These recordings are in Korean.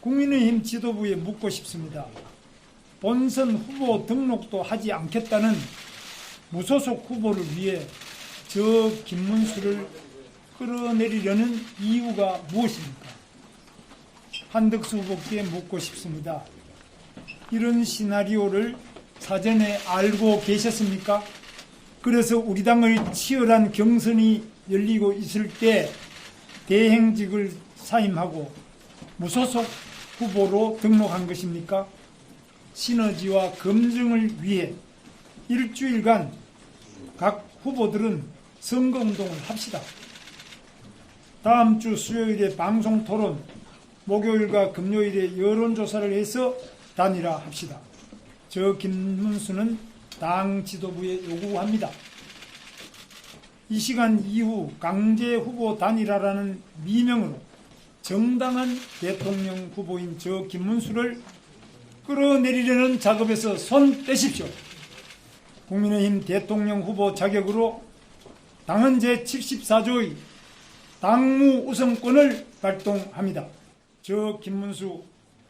국민의힘 지도부에 묻고 싶습니다. 본선 후보 등록도 하지 않겠다는 무소속 후보를 위해 저 김문수를 끌어내리려는 이유가 무엇입니까? 한덕수 후보께 묻고 싶습니다. 이런 시나리오를 사전에 알고 계셨습니까? 그래서 우리 당의 치열한 경선이 열리고 있을 때 대행직을 사임하고 무소속 후보로 등록한 것입니까? 시너지와 검증을 위해 일주일간 각 후보들은 선거운동을 합시다. 다음 주 수요일에 방송 토론, 목요일과 금요일에 여론조사를 해서 단일화합시다. 저 김문수는 당 지도부에 요구합니다. 이 시간 이후 강제 후보 단일화라는 미명으로 정당한 대통령 후보인 저 김문수를 끌어내리려는 작업에서 손 떼십시오. 국민의힘 대통령 후보 자격으로 당헌 제74조의 당무 우선권을 발동합니다. 저 김문수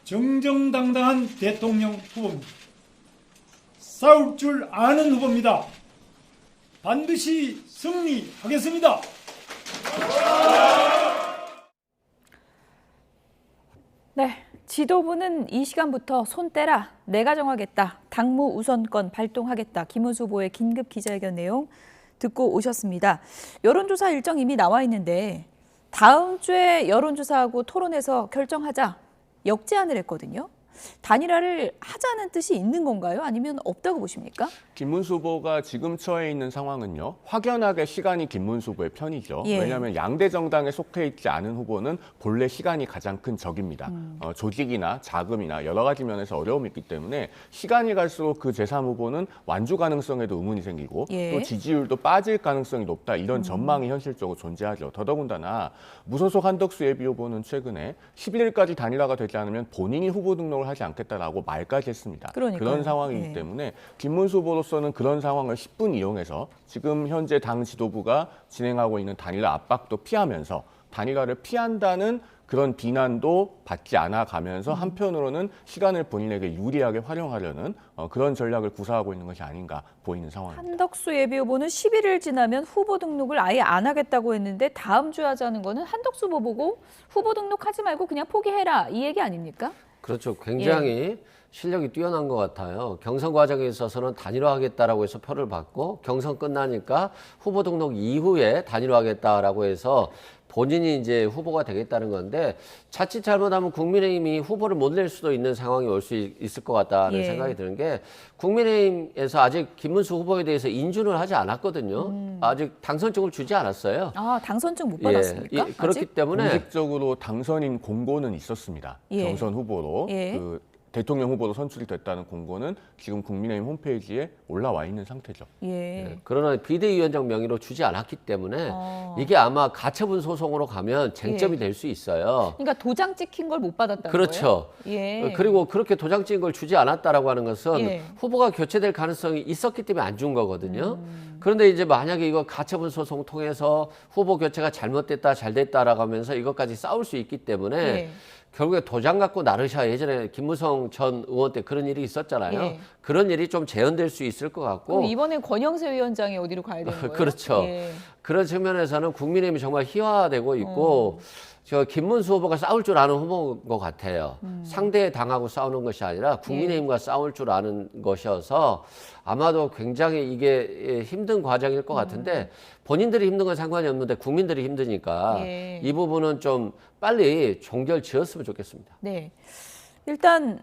정정당당한 대통령 후보입니다. 싸울 줄 아는 후보입니다. 반드시 승리하겠습니다. 네, 지도부는 이 시간부터 손 떼라, 내가 정하겠다, 당무 우선권 발동하겠다. 김문수 후보의 긴급 기자회견 내용 듣고 오셨습니다. 여론조사 일정 이미 나와 있는데 다음 주에 여론조사하고 토론해서 결정하자 역제안을 했거든요. 단일화를 하자는 뜻이 있는 건가요? 아니면 없다고 보십니까? 김문수 후보가 지금 처해 있는 상황은요. 확연하게 시간이 김문수 후보의 편이죠. 예. 왜냐하면 양대 정당에 속해 있지 않은 후보는 본래 시간이 가장 큰 적입니다. 조직이나 자금이나 여러 가지 면에서 어려움이 있기 때문에 시간이 갈수록 그 제3후보는 완주 가능성에도 의문이 생기고 예. 또 지지율도 빠질 가능성이 높다. 이런 전망이 현실적으로 존재하죠. 더더군다나 무소속 한덕수 예비후보는 최근에 11일까지 단일화가 되지 않으면 본인이 후보 등록을 하지 않겠다라고 말까지 했습니다. 그러니까요. 그런 상황이기 예. 때문에 김문수 후보로서는 그런 상황을 10분 이용해서 지금 현재 당 지도부가 진행하고 있는 단일화 압박도 피하면서 단일화를 피한다는 그런 비난도 받지 않아 가면서 한편으로는 시간을 본인에게 유리하게 활용하려는 그런 전략을 구사하고 있는 것이 아닌가 보이는 상황입니다. 한덕수 예비후보는 11일 지나면 후보 등록을 아예 안 하겠다고 했는데 다음 주에 하자는 거는 한덕수 후보 보고 후보 등록하지 말고 그냥 포기해라 이 얘기 아닙니까? 그렇죠. 굉장히 실력이 뛰어난 것 같아요. 경선 과정에 있어서는 단일화하겠다라고 해서 표를 받고 경선 끝나니까 후보 등록 이후에 단일화하겠다라고 해서 본인이 이제 후보가 되겠다는 건데 자칫 잘못하면 국민의힘이 후보를 못 낼 수도 있는 상황이 올 수 있을 것 같다는 생각이 드는 게 국민의힘에서 아직 김문수 후보에 대해서 인준을 하지 않았거든요. 아직 당선증을 주지 않았어요. 아, 당선증 못 받았습니까? 그렇기 아직? 때문에 공식적으로 당선인 공고는 있었습니다. 예. 경선 후보로 예. 그 대통령 후보로 선출이 됐다는 공고는 지금 국민의힘 홈페이지에 올라와 있는 상태죠. 예. 그러나 비대위원장 명의로 주지 않았기 때문에 이게 아마 가처분 소송으로 가면 쟁점이 될 수 있어요. 그러니까 도장 찍힌 걸 못 받았다는 그렇죠. 거예요? 예. 그리고 그렇게 도장 찍은 걸 주지 않았다라고 하는 것은 예. 후보가 교체될 가능성이 있었기 때문에 안 준 거거든요. 그런데 이제 만약에 이거 가처분 소송 통해서 후보 교체가 잘못됐다, 잘 됐다라고 하면서 이것까지 싸울 수 있기 때문에 예. 결국에 도장 갖고 나르샤 예전에 김무성 전 의원 때 그런 일이 있었잖아요. 예. 그런 일이 좀 재현될 수 있을 것 같고. 그럼 이번엔 권영세 위원장이 어디로 가야 되는 거예요? 그렇죠. 예. 그런 측면에서는 국민의힘이 정말 희화화되고 있고 저 김문수 후보가 싸울 줄 아는 후보인 것 같아요. 상대 당하고 싸우는 것이 아니라 국민의힘과 싸울 줄 아는 것이어서 아마도 굉장히 이게 힘든 과정일 것 같은데 본인들이 힘든 건 상관이 없는데 국민들이 힘드니까 예. 이 부분은 좀 빨리 종결 지었으면 좋겠습니다. 네. 일단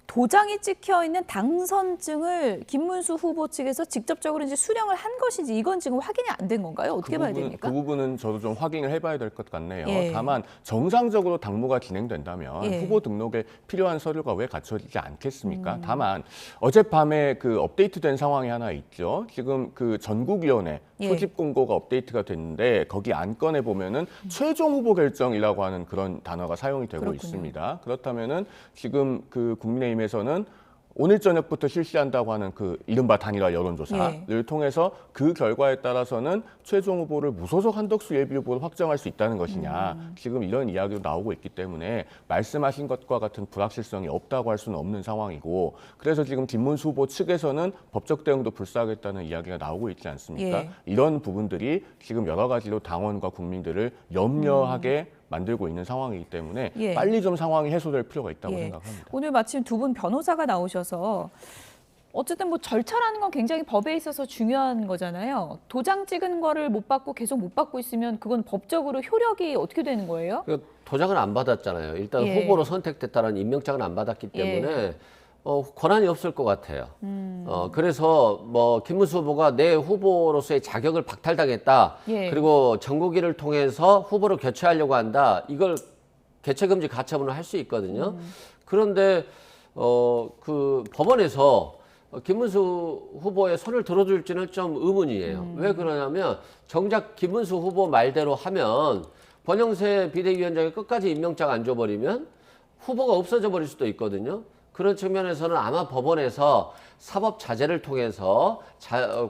도장이 찍혀 있는 당선증을 김문수 후보 측에서 직접적으로 이제 수령을 한 것인지 이건 지금 확인이 안 된 건가요? 어떻게 봐야 됩니까? 그 부분은 저도 좀 확인을 해봐야 될 것 같네요. 예. 다만 정상적으로 당무가 진행된다면 예. 후보 등록에 필요한 서류가 왜 갖춰지지 않겠습니까? 다만 어젯밤에 그 업데이트된 상황이 하나 있죠. 지금 그 전국위원회 예. 소집 공고가 업데이트가 됐는데 거기 안건에 보면은 최종 후보 결정이라고 하는 그런 단어가 사용이 되고 그렇군요. 있습니다. 그렇다면은 지금 그 국민의힘에서는 오늘 저녁부터 실시한다고 하는 그 이른바 단일화 여론조사를 통해서 그 결과에 따라서는 최종 후보를 무소속 한덕수 예비후보로 확정할 수 있다는 것이냐. 지금 이런 이야기도 나오고 있기 때문에 말씀하신 것과 같은 불확실성이 없다고 할 수는 없는 상황이고 그래서 지금 김문수 후보 측에서는 법적 대응도 불사하겠다는 이야기가 나오고 있지 않습니까? 예. 이런 부분들이 지금 여러 가지로 당원과 국민들을 염려하게 만들고 있는 상황이기 때문에 예. 빨리 좀 상황이 해소될 필요가 있다고 예. 생각합니다. 오늘 마침 두 분 변호사가 나오셔서 어쨌든 뭐 절차라는 건 굉장히 법에 있어서 중요한 거잖아요. 도장 찍은 거를 못 받고 계속 못 받고 있으면 그건 법적으로 효력이 어떻게 되는 거예요? 도장을 안 받았잖아요. 일단 예. 후보로 선택됐다는 임명장을 안 받았기 때문에 권한이 없을 것 같아요. 그래서 뭐 김문수 후보가 내 후보로서의 자격을 박탈당했다. 예. 그리고 정국이를 통해서 후보를 교체하려고 한다. 이걸 개최금지 가처분을 할 수 있거든요. 그런데 그 법원에서 김문수 후보의 손을 들어줄지는 좀 의문이에요. 왜 그러냐면 정작 김문수 후보 말대로 하면 권영세 비대위원장이 끝까지 임명장 안 줘버리면 후보가 없어져 버릴 수도 있거든요. 그런 측면에서는 아마 법원에서 사법 자제를 통해서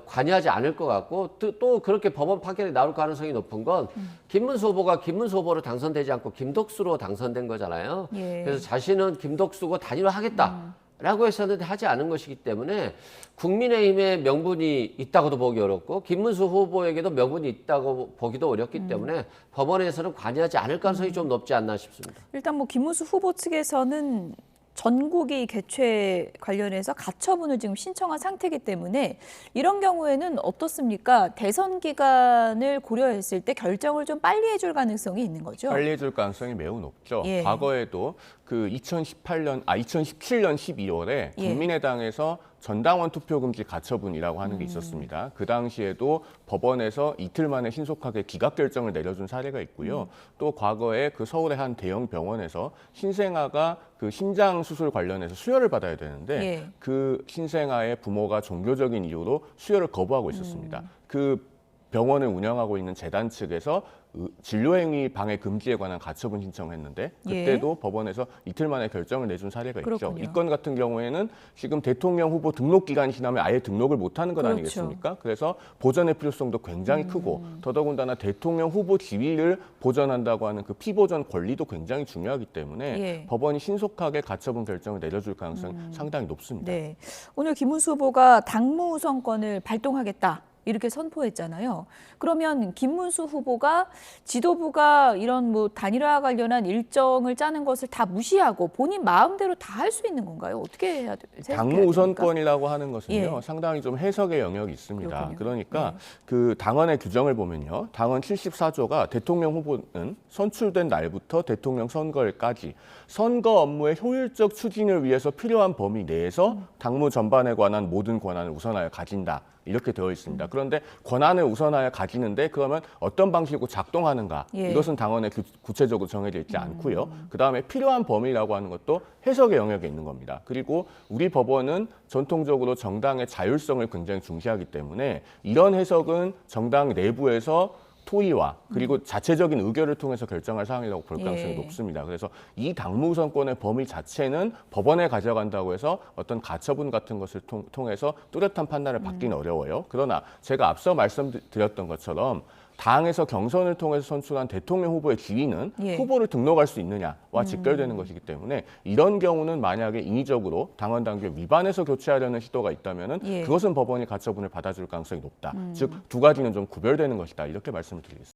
관여하지 않을 것 같고 또 그렇게 법원 판결이 나올 가능성이 높은 건 김문수 후보가 김문수 후보로 당선되지 않고 김덕수로 당선된 거잖아요. 예. 그래서 자신은 김덕수고 단일화하겠다. 라고 했었는데 하지 않은 것이기 때문에 국민의힘에 명분이 있다고도 보기 어렵고 김문수 후보에게도 명분이 있다고 보기도 어렵기 때문에 법원에서는 관여하지 않을 가능성이 좀 높지 않나 싶습니다. 일단 뭐 김문수 후보 측에서는 전국이 개최 관련해서 가처분을 지금 신청한 상태이기 때문에 이런 경우에는 어떻습니까? 대선 기간을 고려했을 때 결정을 좀 빨리 해줄 가능성이 있는 거죠? 빨리 해줄 가능성이 매우 높죠. 예. 과거에도 그 2017년 12월에 예. 국민의당에서 전당원 투표 금지 가처분이라고 하는 게 있었습니다. 그 당시에도 법원에서 이틀 만에 신속하게 기각 결정을 내려준 사례가 있고요. 또 과거에 그 서울의 한 대형 병원에서 신생아가 그 심장 수술 관련해서 수혈을 받아야 되는데 예. 그 신생아의 부모가 종교적인 이유로 수혈을 거부하고 있었습니다. 그 병원을 운영하고 있는 재단 측에서 진료행위 방해 금지에 관한 가처분 신청을 했는데 그때도 법원에서 이틀 만에 결정을 내준 사례가 그렇군요. 있죠. 이 건 같은 경우에는 지금 대통령 후보 등록 기간이 지나면 아예 등록을 못하는 것 그렇죠. 아니겠습니까? 그래서 보전의 필요성도 굉장히 크고 더더군다나 대통령 후보 지위를 보전한다고 하는 그 피보전 권리도 굉장히 중요하기 때문에 예. 법원이 신속하게 가처분 결정을 내려줄 가능성이 상당히 높습니다. 네. 오늘 김문수 후보가 당무 우선권을 발동하겠다. 이렇게 선포했잖아요. 그러면 김문수 후보가 지도부가 이런 뭐 단일화 관련한 일정을 짜는 것을 다 무시하고 본인 마음대로 다 할 수 있는 건가요? 어떻게 해야 생각해야 당무 됩니까? 우선권이라고 하는 것은요, 예. 상당히 좀 해석의 영역이 있습니다. 그렇군요. 그러니까 그 당헌의 규정을 보면요, 당헌 74조가 대통령 후보는 선출된 날부터 대통령 선거일까지 선거 업무의 효율적 추진을 위해서 필요한 범위 내에서 당무 전반에 관한 모든 권한을 우선하여 가진다. 이렇게 되어 있습니다. 그런데 권한을 우선하여 가지는데 그러면 어떤 방식으로 작동하는가 예. 이것은 당헌에 구체적으로 정해져 있지 않고요. 그다음에 필요한 범위라고 하는 것도 해석의 영역에 있는 겁니다. 그리고 우리 법원은 전통적으로 정당의 자율성을 굉장히 중시하기 때문에 이런 해석은 정당 내부에서 토의와 그리고 자체적인 의결을 통해서 결정할 사항이라고 볼 가능성이 예. 높습니다. 그래서 이 당무 우선권의 범위 자체는 법원에 가져간다고 해서 어떤 가처분 같은 것을 통해서 뚜렷한 판단을 받기는 어려워요. 그러나 제가 앞서 말씀드렸던 것처럼 당에서 경선을 통해서 선출한 대통령 후보의 지위는 예. 후보를 등록할 수 있느냐와 직결되는 것이기 때문에 이런 경우는 만약에 인위적으로 당원 당규 위반해서 교체하려는 시도가 있다면 예. 그것은 법원이 가처분을 받아줄 가능성이 높다. 즉 두 가지는 좀 구별되는 것이다. 이렇게 말씀을 드리겠습니다.